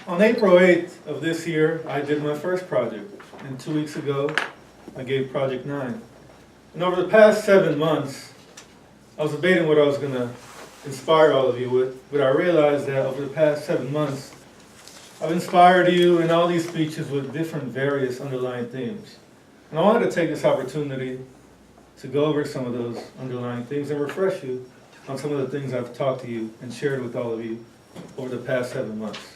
On April 8th of this year, I did my first project, and 2 weeks ago, I gave project 9. And over the past 7 months, I was debating what I was going to inspire all of you with, but I realized that over the past 7 months, I've inspired you in all these speeches with different various underlying themes. And I wanted to take this opportunity to go over some of those underlying themes and refresh you on some of the things I've talked to you and shared with all of you over the past 7 months.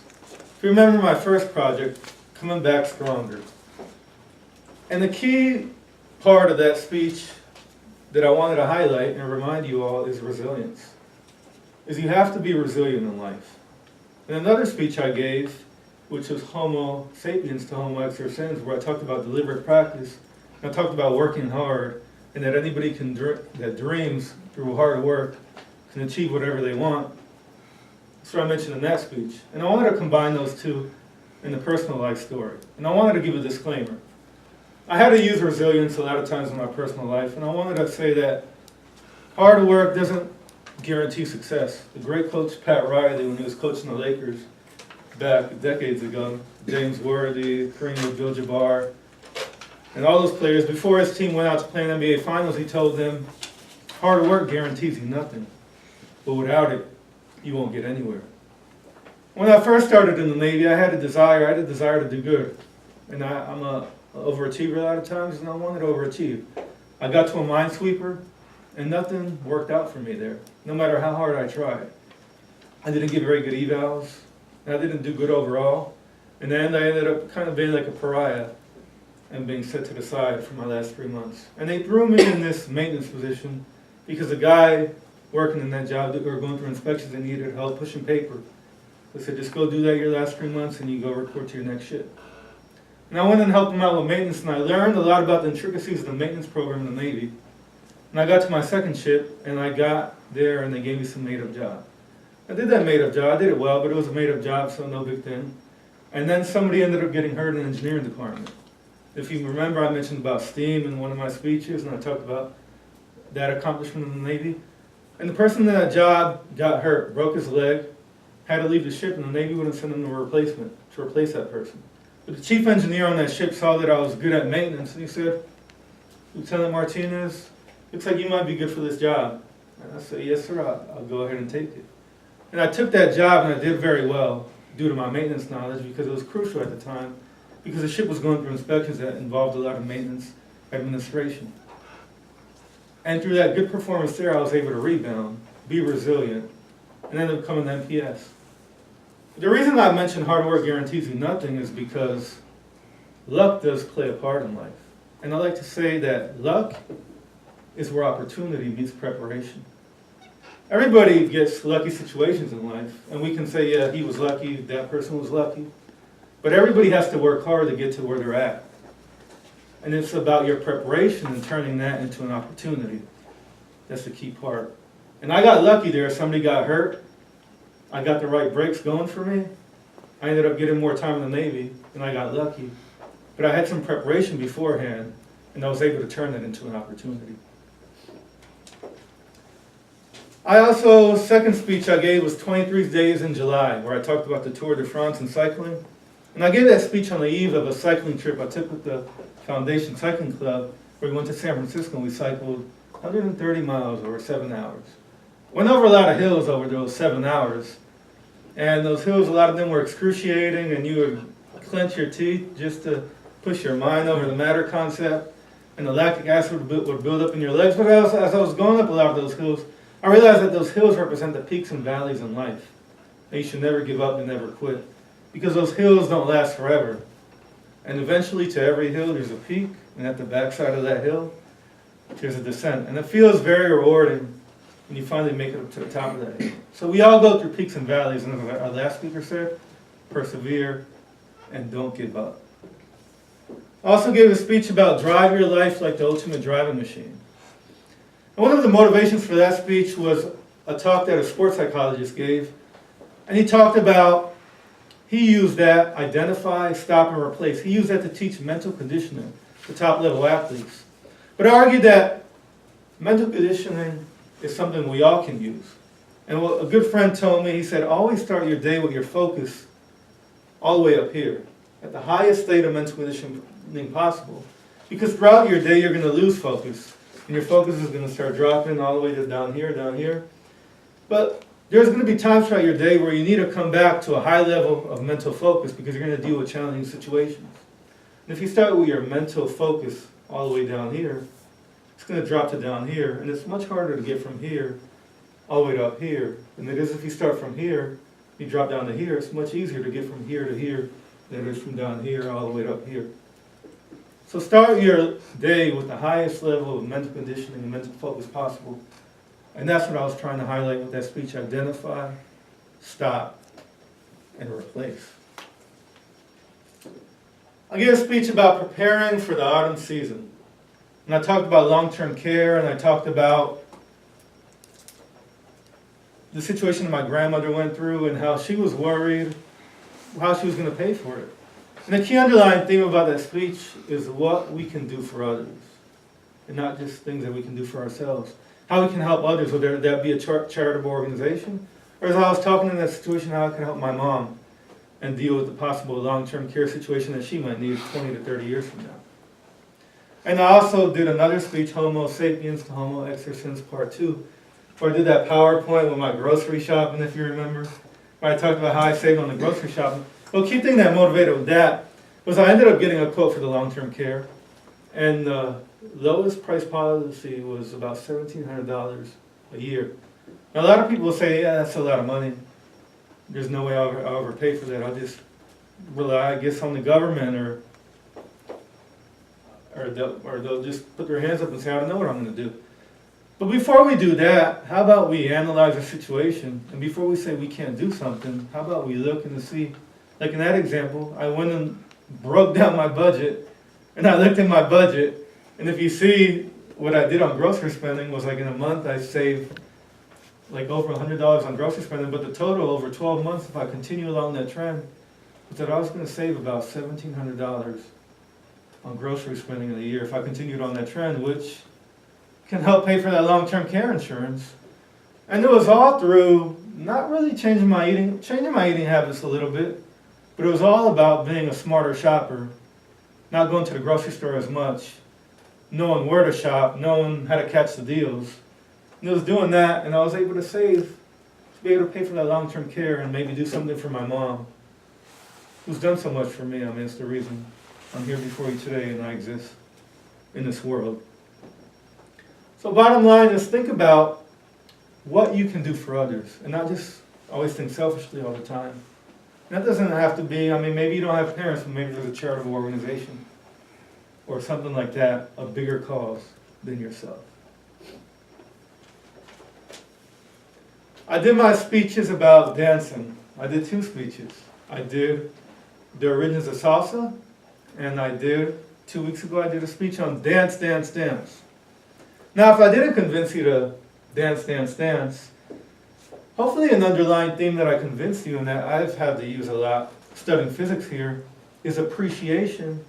If you remember my first project, Coming Back Stronger. And the key part of that speech that I wanted to highlight and remind you all is resilience. Is you have to be resilient in life. And another speech I gave, which was Homo sapiens to Homo exercens, where I talked about deliberate practice, and I talked about working hard, and that anybody that dreams through hard work can achieve whatever they want. That's what I mentioned in that speech. And I wanted to combine those two in the personal life story. And I wanted to give a disclaimer. I had to use resilience a lot of times in my personal life, and I wanted to say that hard work doesn't guarantee success. The great coach Pat Riley, when he was coaching the Lakers back decades ago, James Worthy, Kareem Abdul-Jabbar, and all those players, before his team went out to play in the NBA Finals, he told them, hard work guarantees you nothing, but without it, you won't get anywhere. When I first started in the Navy, I had a desire to do good. And I'm an overachiever a lot of times, and I wanted to overachieve. I got to a minesweeper, and nothing worked out for me there, no matter how hard I tried. I didn't get very good evals, and I didn't do good overall. And then I ended up kind of being like a pariah and being set to the side for my last 3 months. And they threw me in this maintenance position because the guy working in that job that we were going through inspections and needed help pushing paper. They said, just go do that your last 3 months and you go report to your next ship. And I went and helped them out with maintenance, and I learned a lot about the intricacies of the maintenance program in the Navy. And I got to my second ship, and I got there and they gave me some made-up job. I did that made-up job, I did it well, but it was a made-up job, so no big thing. And then somebody ended up getting hurt in the engineering department. If you remember, I mentioned about STEAM in one of my speeches, and I talked about that accomplishment in the Navy. And the person in that job got hurt, broke his leg, had to leave the ship, and the Navy wouldn't send him a replacement to replace that person. But the chief engineer on that ship saw that I was good at maintenance, and he said, Lieutenant Martinez, looks like you might be good for this job. And I said, yes, sir, I'll go ahead and take it. And I took that job, and I did very well due to my maintenance knowledge, because it was crucial at the time, because the ship was going through inspections that involved a lot of maintenance administration. And through that good performance there, I was able to rebound, be resilient, and end up becoming an MPS. The reason I mentioned hard work guarantees you nothing is because luck does play a part in life. And I like to say that luck is where opportunity meets preparation. Everybody gets lucky situations in life, and we can say, yeah, he was lucky, that person was lucky. But everybody has to work hard to get to where they're at. And it's about your preparation and turning that into an opportunity. That's the key part. And I got lucky there. Somebody got hurt. I got the right breaks going for me. I ended up getting more time in the Navy, and I got lucky. But I had some preparation beforehand, and I was able to turn that into an opportunity. Second speech I gave was 23 Days in July, where I talked about the Tour de France and cycling. And I gave that speech on the eve of a cycling trip I took with the Foundation Cycling Club, where we went to San Francisco and we cycled 130 miles over 7 hours. Went over a lot of hills over those 7 hours. And those hills, a lot of them were excruciating, and you would clench your teeth just to push your mind over the matter concept. And the lactic acid would build up in your legs. But as I was going up a lot of those hills, I realized that those hills represent the peaks and valleys in life. And you should never give up and never quit, because those hills don't last forever. And eventually, to every hill, there's a peak, and at the backside of that hill, there's a descent. And it feels very rewarding when you finally make it up to the top of that hill. So we all go through peaks and valleys, and as our last speaker said, persevere and don't give up. I also gave a speech about drive your life like the ultimate driving machine. And one of the motivations for that speech was a talk that a sports psychologist gave. And he talked about, he used that, identify, stop, and replace. He used that to teach mental conditioning to top-level athletes. But I argued that mental conditioning is something we all can use. And what a good friend told me, he said, always start your day with your focus all the way up here, at the highest state of mental conditioning possible. Because throughout your day, you're going to lose focus. And your focus is going to start dropping all the way to down here, down here. But there's going to be times throughout your day where you need to come back to a high level of mental focus because you're going to deal with challenging situations. And if you start with your mental focus all the way down here, it's going to drop to down here. And it's much harder to get from here all the way to up here than it is if you start from here, you drop down to here. It's much easier to get from here to here than it is from down here all the way to up here. So start your day with the highest level of mental conditioning and mental focus possible. And that's what I was trying to highlight with that speech: identify, stop, and replace. I gave a speech about preparing for the autumn season. And I talked about long-term care, and I talked about the situation my grandmother went through and how she was worried how she was going to pay for it. And the key underlying theme about that speech is what we can do for others, and not just things that we can do for ourselves. How we can help others, whether that be a charitable organization, or as I was talking in that situation, how I can help my mom and deal with the possible long-term care situation that she might need 20 to 30 years from now. And I also did another speech, Homo sapiens to Homo exercens Part 2, where I did that PowerPoint with my grocery shopping, if you remember, where I talked about how I saved on the grocery shopping. Well, key thing that motivated with that was I ended up getting a quote for the long-term care, and the lowest price policy was about $1,700 a year. Now, a lot of people will say, yeah, that's a lot of money. There's no way I'll ever pay for that. I'll just rely, I guess, on the government, or they'll just put their hands up and say, I don't know what I'm going to do. But before we do that, how about we analyze the situation, and before we say we can't do something, how about we look and see, like in that example, I went and broke down my budget, and I looked at my budget, and if you see what I did on grocery spending was like in a month I saved like over $100 on grocery spending, but the total over 12 months, if I continue along that trend, was that I was going to save about $1,700 on grocery spending in a year if I continued on that trend, which can help pay for that long-term care insurance. And it was all through not really changing my eating habits a little bit, but it was all about being a smarter shopper, not going to the grocery store as much, knowing where to shop, knowing how to catch the deals. And it was doing that, and I was able to save, to be able to pay for that long-term care and maybe do something for my mom, who's done so much for me. I mean, it's the reason I'm here before you today and I exist in this world. So bottom line is think about what you can do for others, and not just always think selfishly all the time. And that doesn't have to be, I mean, maybe you don't have parents, but maybe there's a charitable organization or something like that, a bigger cause than yourself. I did my speeches about dancing. I did 2 speeches. I did the origins of salsa, and I did, 2 weeks ago, I did a speech on dance, dance, dance. Now, if I didn't convince you to dance, dance, dance, hopefully an underlying theme that I convinced you and that I've had to use a lot studying physics here is appreciation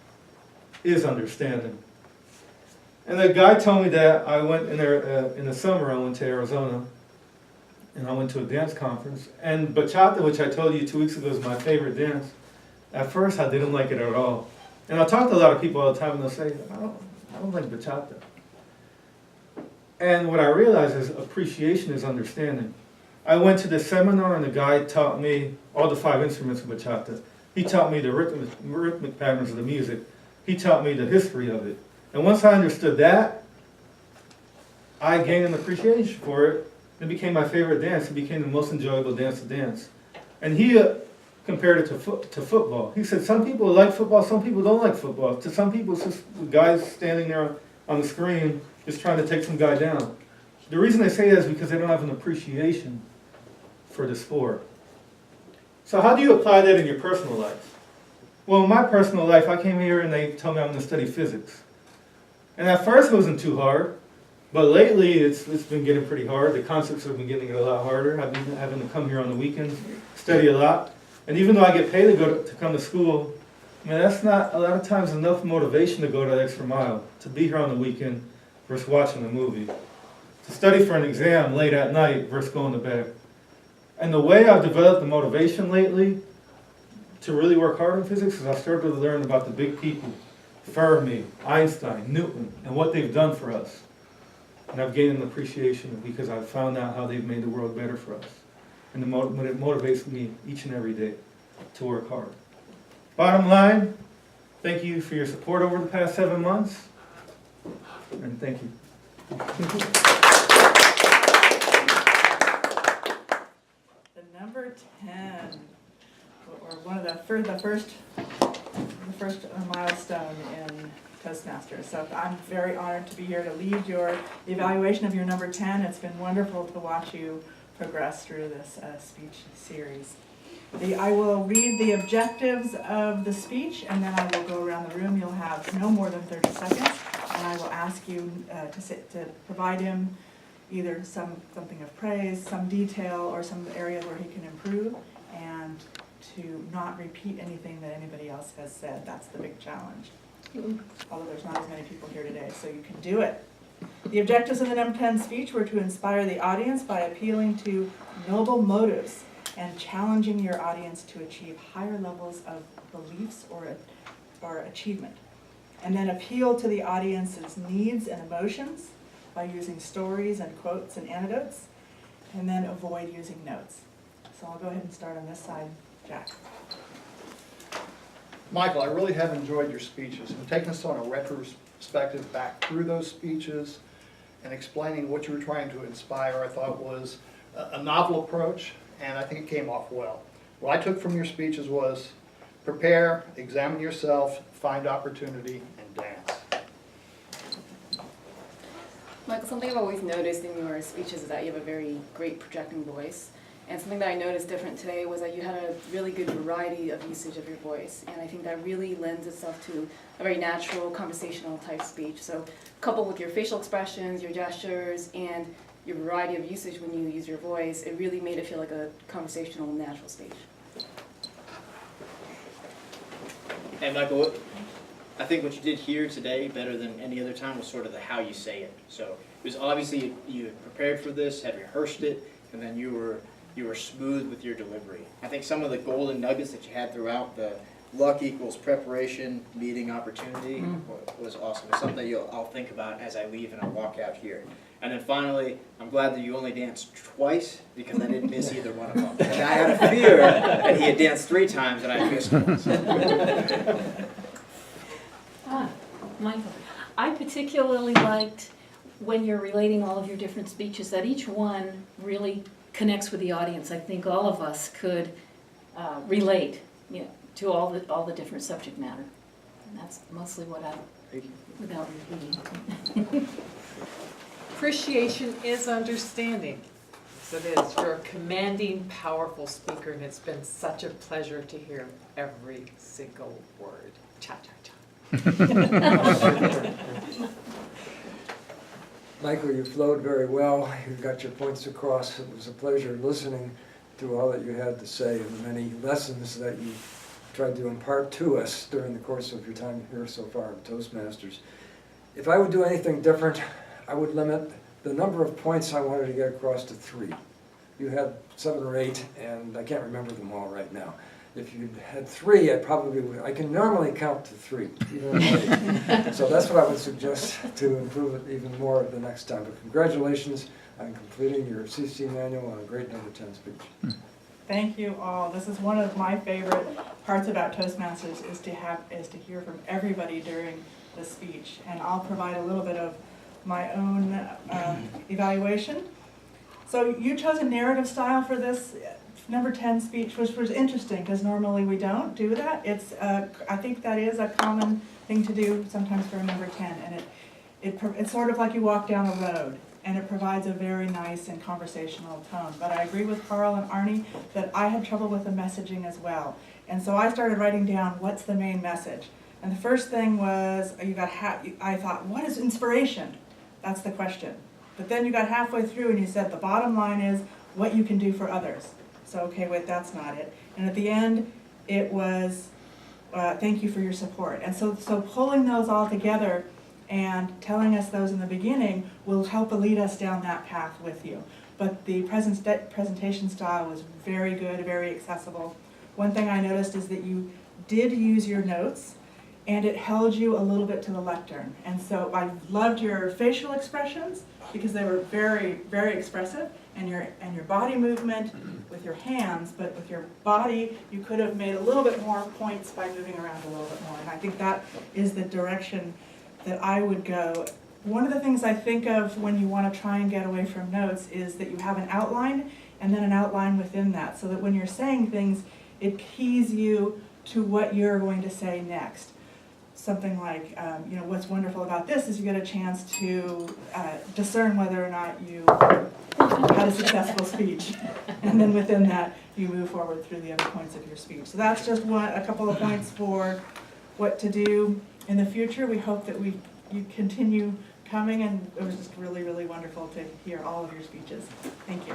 is understanding. And the guy told me that I went in there in the summer, I went to Arizona, and I went to a dance conference. And bachata, which I told you 2 weeks ago is my favorite dance, at first I didn't like it at all. And I talk to a lot of people all the time and they'll say, I don't like bachata. And what I realized is appreciation is understanding. I went to this seminar and the guy taught me all the 5 instruments of bachata. He taught me the rhythmic patterns of the music. He taught me the history of it. And once I understood that, I gained an appreciation for it. It became my favorite dance. It became the most enjoyable dance to dance. And he compared it to football. He said some people like football, some people don't like football. To some people, it's just guys standing there on the screen just trying to take some guy down. The reason they say that is because they don't have an appreciation for the sport. So how do you apply that in your personal life? Well, in my personal life, I came here and they told me I'm going to study physics. And at first it wasn't too hard, but lately it's been getting pretty hard. The concepts have been getting a lot harder. I've been having to come here on the weekends, study a lot. And even though I get paid to come to school, I mean, that's not a lot of times enough motivation to go that extra mile, to be here on the weekend versus watching a movie, to study for an exam late at night versus going to bed. And the way I've developed the motivation lately to really work hard in physics is I started to learn about the big people, Fermi, Einstein, Newton, and what they've done for us. And I've gained an appreciation because I've found out how they've made the world better for us. And it motivates me each and every day to work hard. Bottom line, thank you for your support over the past 7 months. And thank you. The number 10, or one of the first milestone in Toastmasters. So I'm very honored to be here to lead your evaluation of your number 10. It's been wonderful to watch you progress through this speech series. I will read the objectives of the speech, and then I will go around the room. You'll have no more than 30 seconds, and I will ask you to provide him either something of praise, some detail, or some area where he can improve, and to not repeat anything that anybody else has said. That's the big challenge. Although there's not as many people here today, so you can do it. The objectives of the number 10 speech were to inspire the audience by appealing to noble motives and challenging your audience to achieve higher levels of beliefs or achievement. And then appeal to the audience's needs and emotions by using stories and quotes and anecdotes, and then avoid using notes. So I'll go ahead and start on this side. Jack. Michael, I really have enjoyed your speeches and taking us on a retrospective back through those speeches and explaining what you were trying to inspire. I thought was a novel approach, and I think it came off well. What I took from your speeches was prepare, examine yourself, find opportunity, and dance. Michael, something I've always noticed in your speeches is that you have a very great projecting voice. And something that I noticed different today was that you had a really good variety of usage of your voice. And I think that really lends itself to a very natural, conversational type speech. So coupled with your facial expressions, your gestures, and your variety of usage when you use your voice, it really made it feel like a conversational, natural speech. And Michael, I think what you did here today, better than any other time, was sort of the how you say it. So it was obviously you had prepared for this, had rehearsed it, and then you were smooth with your delivery. I think some of the golden nuggets that you had throughout, the luck equals preparation, meeting opportunity, was awesome. It's something that I'll think about as I leave and I walk out here. And then finally, I'm glad that you only danced twice because I didn't miss either one of them. And I had a fear that he had danced 3 times and I missed once. Michael, I particularly liked when you're relating all of your different speeches that each one really connects with the audience. I think all of us could relate, to all the different subject matter, and that's mostly what I, without repeating. Appreciation is understanding. Yes, it is. You're a commanding, powerful speaker, and it's been such a pleasure to hear every single word. Cha cha cha. Michael, you flowed very well. You got your points across. It was a pleasure listening to all that you had to say and the many lessons that you tried to impart to us during the course of your time here so far at Toastmasters. If I would do anything different, I would limit the number of points I wanted to get across to 3. You had 7 or 8, and I can't remember them all right now. If you had 3, I can normally count to 3. So that's what I would suggest to improve it even more the next time. But congratulations on completing your CC manual on a great number 10 speech. Thank you all. This is one of my favorite parts about Toastmasters is to hear from everybody during the speech. And I'll provide a little bit of my own evaluation. So you chose a narrative style for this number 10 speech, which was interesting because normally we don't do that. I think that is a common thing to do sometimes for a number 10, and it's sort of like you walk down a road, and it provides a very nice and conversational tone. But I agree with Carl and Arnie that I had trouble with the messaging as well, and so I started writing down what's the main message. And the first thing was I thought, what is inspiration? That's the question. But then you got halfway through and you said the bottom line is what you can do for others. So, okay, wait, that's not it. And at the end, it was, thank you for your support. And so pulling those all together and telling us those in the beginning will help lead us down that path with you. But the presentation style was very good, very accessible one thing I noticed is that you did use your notes, and it held you a little bit to the lectern. And so I loved your facial expressions, because they were very, very expressive, and your body movement with your hands, but with your body, you could have made a little bit more points by moving around a little bit more. And I think that is the direction that I would go. One of the things I think of when you want to try and get away from notes is that you have an outline and then an outline within that, so that when you're saying things, it keys you to what you're going to say next. Something like, what's wonderful about this is you get a chance to discern whether or not you had a successful speech. And then within that, you move forward through the other points of your speech. So that's just a couple of points for what to do in the future. We hope that you continue coming, and it was just really, really wonderful to hear all of your speeches. Thank you.